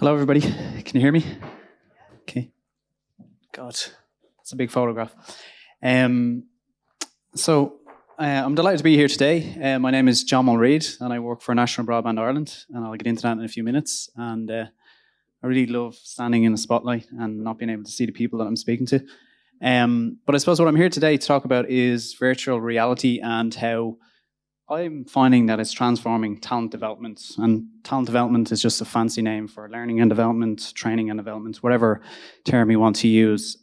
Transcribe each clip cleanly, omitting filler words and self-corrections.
Hello, everybody. Can you hear me? Okay. God, that's a big photograph. I'm delighted to be here today. My name is John Mulreid, and I work for National Broadband Ireland, and I'll get into that in a few minutes. And I really love standing in the spotlight and not being able to see the people that I'm speaking to. But I suppose what I'm here today to talk about is virtual reality and how I'm finding that it's transforming talent development. And talent development is just a fancy name for learning and development, training and development, whatever term you want to use.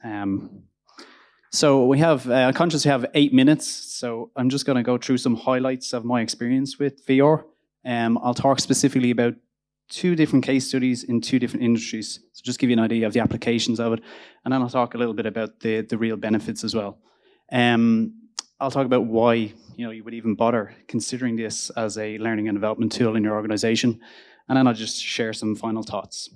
So we have, conscious we have 8 minutes, so I'm just going to go through some highlights of my experience with VR. I'll talk specifically about 2 different case studies in 2 different industries, so just give you an idea of the applications of it, and then I'll talk a little bit about the real benefits as well. I'll talk about why you would even bother considering this as a learning and development tool in your organization, and then I'll just share some final thoughts.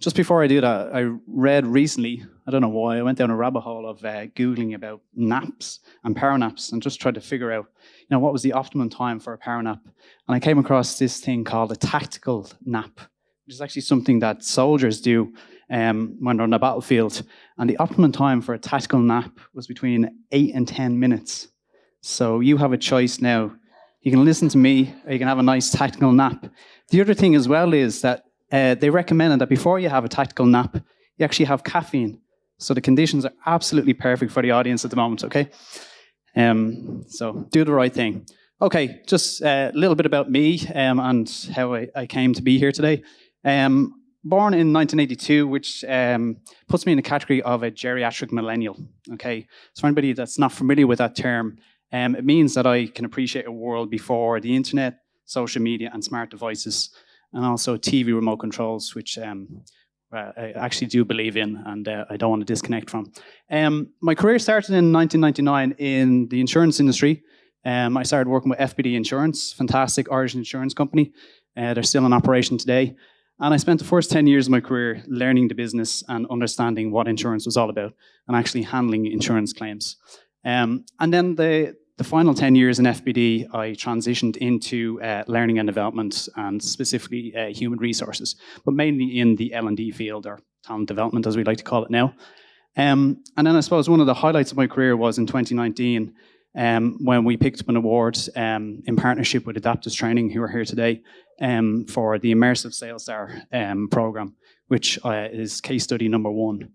Just before I do that, I read recently, I don't know why, I went down a rabbit hole of Googling about naps and power naps and just tried to figure out, what was the optimum time for a power nap. And I came across this thing called a tactical nap, which is actually something that soldiers do when they're on the battlefield. And the optimum time for a tactical nap was between 8 and 10 minutes. So you have a choice now. You can listen to me, or you can have a nice tactical nap. The other thing as well is that they recommended that before you have a tactical nap, you actually have caffeine. So the conditions are absolutely perfect for the audience at the moment, okay? So do the right thing. Okay, just a little bit about me and how I came to be here today. Born in 1982, which puts me in the category of a geriatric millennial, okay? So for anybody that's not familiar with that term, it means that I can appreciate a world before the internet, social media, and smart devices, and also TV remote controls, which I actually do believe in, and I don't want to disconnect from. My career started in 1999 in the insurance industry. I started working with FBD Insurance, fantastic Irish insurance company. They're still in operation today. And I spent the first 10 years of my career learning the business and understanding what insurance was all about and actually handling insurance claims. And then the final 10 years in FBD, I transitioned into learning and development and specifically human resources, but mainly in the L&D field, or talent development as we like to call it now. And then I suppose one of the highlights of my career was in 2019 when we picked up an award in partnership with Adaptive Training, who are here today, for the Immersive Sales Star program, which is case study number 1.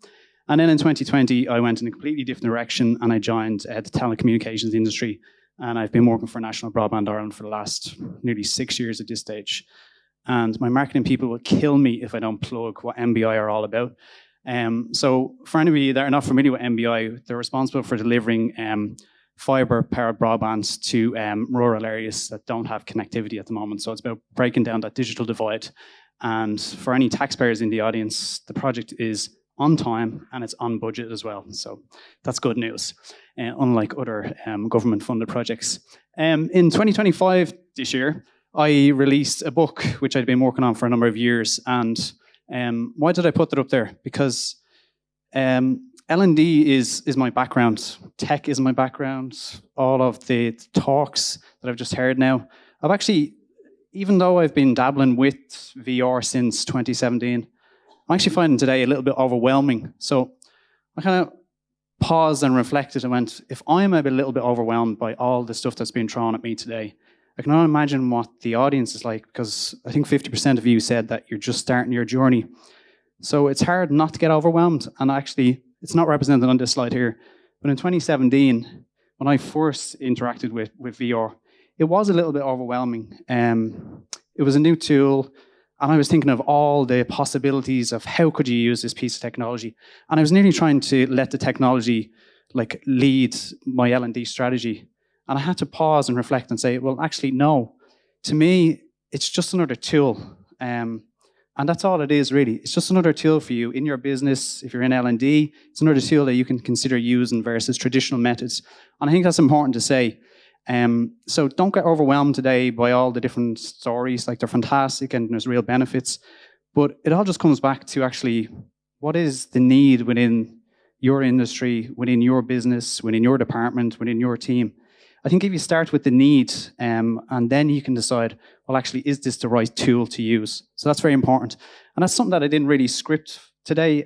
And then in 2020, I went in a completely different direction and I joined the telecommunications industry. And I've been working for National Broadband Ireland for the last nearly 6 years at this stage. And my marketing people will kill me if I don't plug what MBI are all about. So for any of you that are not familiar with MBI, they're responsible for delivering fibre-powered broadbands to rural areas that don't have connectivity at the moment. So it's about breaking down that digital divide. And for any taxpayers in the audience, the project is on time and it's on budget as well. So that's good news, unlike other government-funded projects. In 2025, this year, I released a book which I'd been working on for a number of years. And why did I put that up there? Because L&D is my background. Tech is my background. All of the talks that I've just heard now. I've actually, even though I've been dabbling with VR since 2017, I'm actually finding today a little bit overwhelming. So I kind of paused and reflected and went, if I'm a little bit overwhelmed by all the stuff that's been thrown at me today, I can only imagine what the audience is like, because I think 50% of you said that you're just starting your journey. So it's hard not to get overwhelmed. And actually, it's not represented on this slide here, but in 2017, when I first interacted with VR, it was a little bit overwhelming. It was a new tool. And I was thinking of all the possibilities of how could you use this piece of technology. And I was nearly trying to let the technology lead my L&D strategy. And I had to pause and reflect and say, well, actually, no. To me, it's just another tool. And that's all it is, really. It's just another tool for you in your business. If you're in L&D, it's another tool that you can consider using versus traditional methods. And I think that's important to say. So don't get overwhelmed today by all the different stories. They're fantastic and there's real benefits. But it all just comes back to actually, what is the need within your industry, within your business, within your department, within your team? I think if you start with the need, and then you can decide, well, actually, is this the right tool to use? So that's very important. And that's something that I didn't really script today,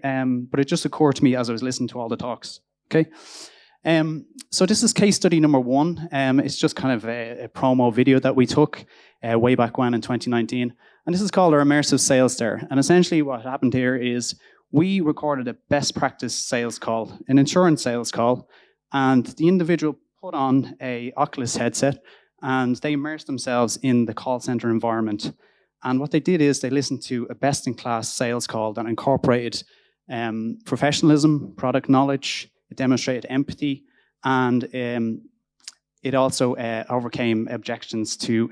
but it just occurred to me as I was listening to all the talks. Okay. So this is case study number 1. It's just kind of a promo video that we took way back when in 2019. And this is called our immersive sales there. And essentially what happened here is we recorded a best practice sales call, an insurance sales call, and the individual put on a Oculus headset and they immersed themselves in the call center environment. And what they did is they listened to a best-in-class sales call that incorporated professionalism, product knowledge, it demonstrated empathy, and it also overcame objections to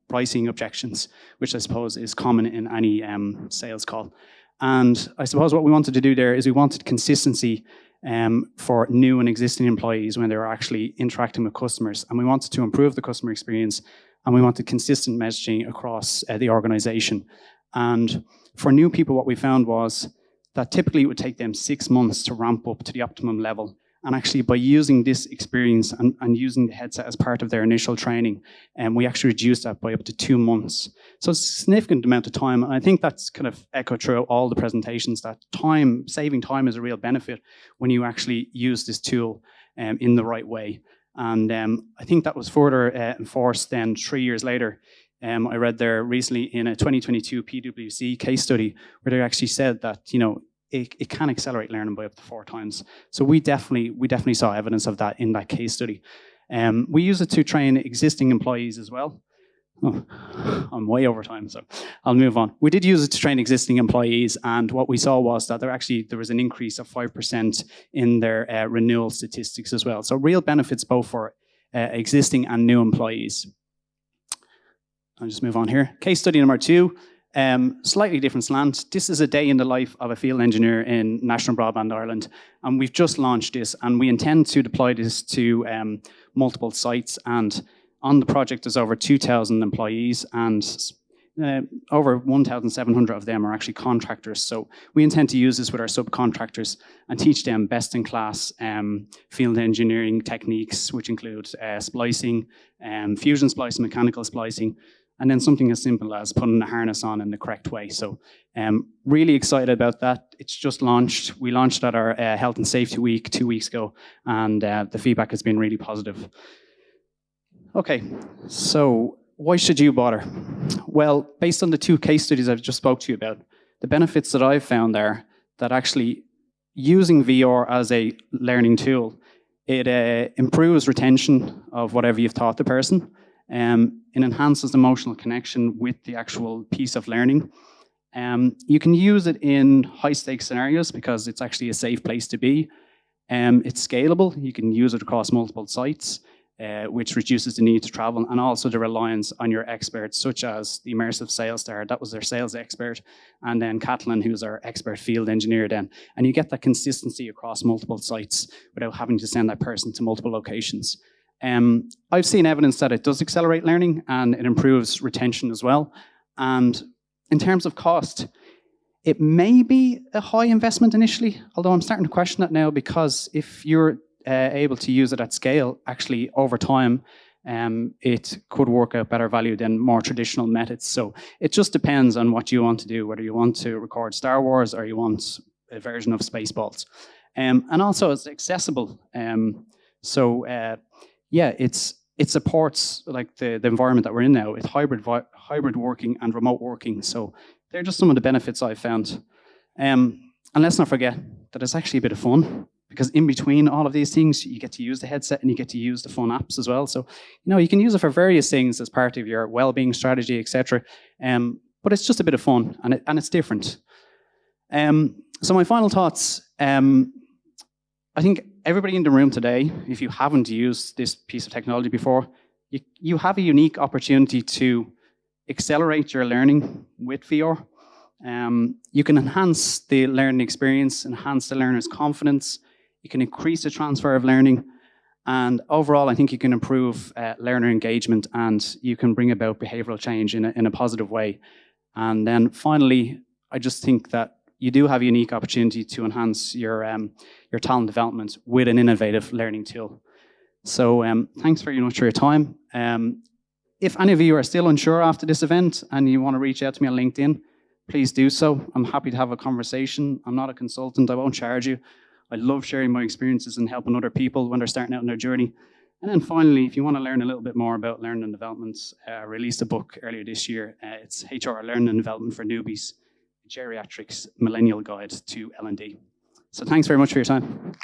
pricing objections, which I suppose is common in any sales call. And I suppose what we wanted to do there is we wanted consistency for new and existing employees when they were actually interacting with customers. And we wanted to improve the customer experience, and we wanted consistent messaging across the organization. And for new people, what we found was that typically it would take them 6 months to ramp up to the optimum level. And actually, by using this experience and using the headset as part of their initial training, we actually reduced that by up to 2 months. So it's a significant amount of time. And I think that's kind of echoed through all the presentations, that saving time is a real benefit when you actually use this tool in the right way. And I think that was further enforced then 3 years later. I read there recently in a 2022 PwC case study where they actually said that, it can accelerate learning by up to 4 times. So we definitely saw evidence of that in that case study. We use it to train existing employees as well. Oh, I'm way over time, so I'll move on. We did use it to train existing employees, and what we saw was that there was an increase of 5% in their renewal statistics as well. So real benefits both for existing and new employees. I'll just move on here. Case study number 2. Slightly different slant. This is a day in the life of a field engineer in National Broadband Ireland, and we've just launched this, and we intend to deploy this to multiple sites. And on the project, there's over 2,000 employees, and over 1,700 of them are actually contractors. So we intend to use this with our subcontractors and teach them best-in-class field engineering techniques, which include splicing, fusion splicing, mechanical splicing, and then something as simple as putting a harness on in the correct way. So really excited about that. It's just launched. We launched at our Health and Safety Week 2 weeks ago, and the feedback has been really positive. Okay, so why should you bother? Well, based on the 2 case studies I've just spoke to you about, the benefits that I've found there, that actually using VR as a learning tool, it improves retention of whatever you've taught the person. It enhances emotional connection with the actual piece of learning. You can use it in high-stakes scenarios because it's actually a safe place to be. It's scalable. You can use it across multiple sites, which reduces the need to travel, and also the reliance on your experts, such as the immersive sales there. That was their sales expert, and then Catalan, who's our expert field engineer then. And you get that consistency across multiple sites without having to send that person to multiple locations. I've seen evidence that it does accelerate learning and it improves retention as well. And in terms of cost, it may be a high investment initially, although I'm starting to question that now, because if you're able to use it at scale, actually over time, it could work out better value than more traditional methods. So it just depends on what you want to do, whether you want to record Star Wars or you want a version of Spaceballs. And also it's accessible. Yeah, it supports like the environment that we're in now. It's hybrid working and remote working. So they're just some of the benefits I've found. And let's not forget that it's actually a bit of fun, because in between all of these things, you get to use the headset and you get to use the fun apps as well. So, you can use it for various things as part of your well-being strategy, etc. But it's just a bit of fun, and it's different. So my final thoughts. I think everybody in the room today, if you haven't used this piece of technology before, you have a unique opportunity to accelerate your learning with VR. You can enhance the learning experience, enhance the learner's confidence. You can increase the transfer of learning. And overall, I think you can improve learner engagement, and you can bring about behavioural change in a positive way. And then finally, I just think that you do have a unique opportunity to enhance your talent development with an innovative learning tool. So thanks very much for your time. If any of you are still unsure after this event and you want to reach out to me on LinkedIn, please do so. I'm happy to have a conversation. I'm not a consultant. I won't charge you. I love sharing my experiences and helping other people when they're starting out in their journey. And then finally, if you want to learn a little bit more about learning and development, I released a book earlier this year. It's HR Learning and Development for Newbies, Geriatrics Millennial Guide to L&D. So thanks very much for your time.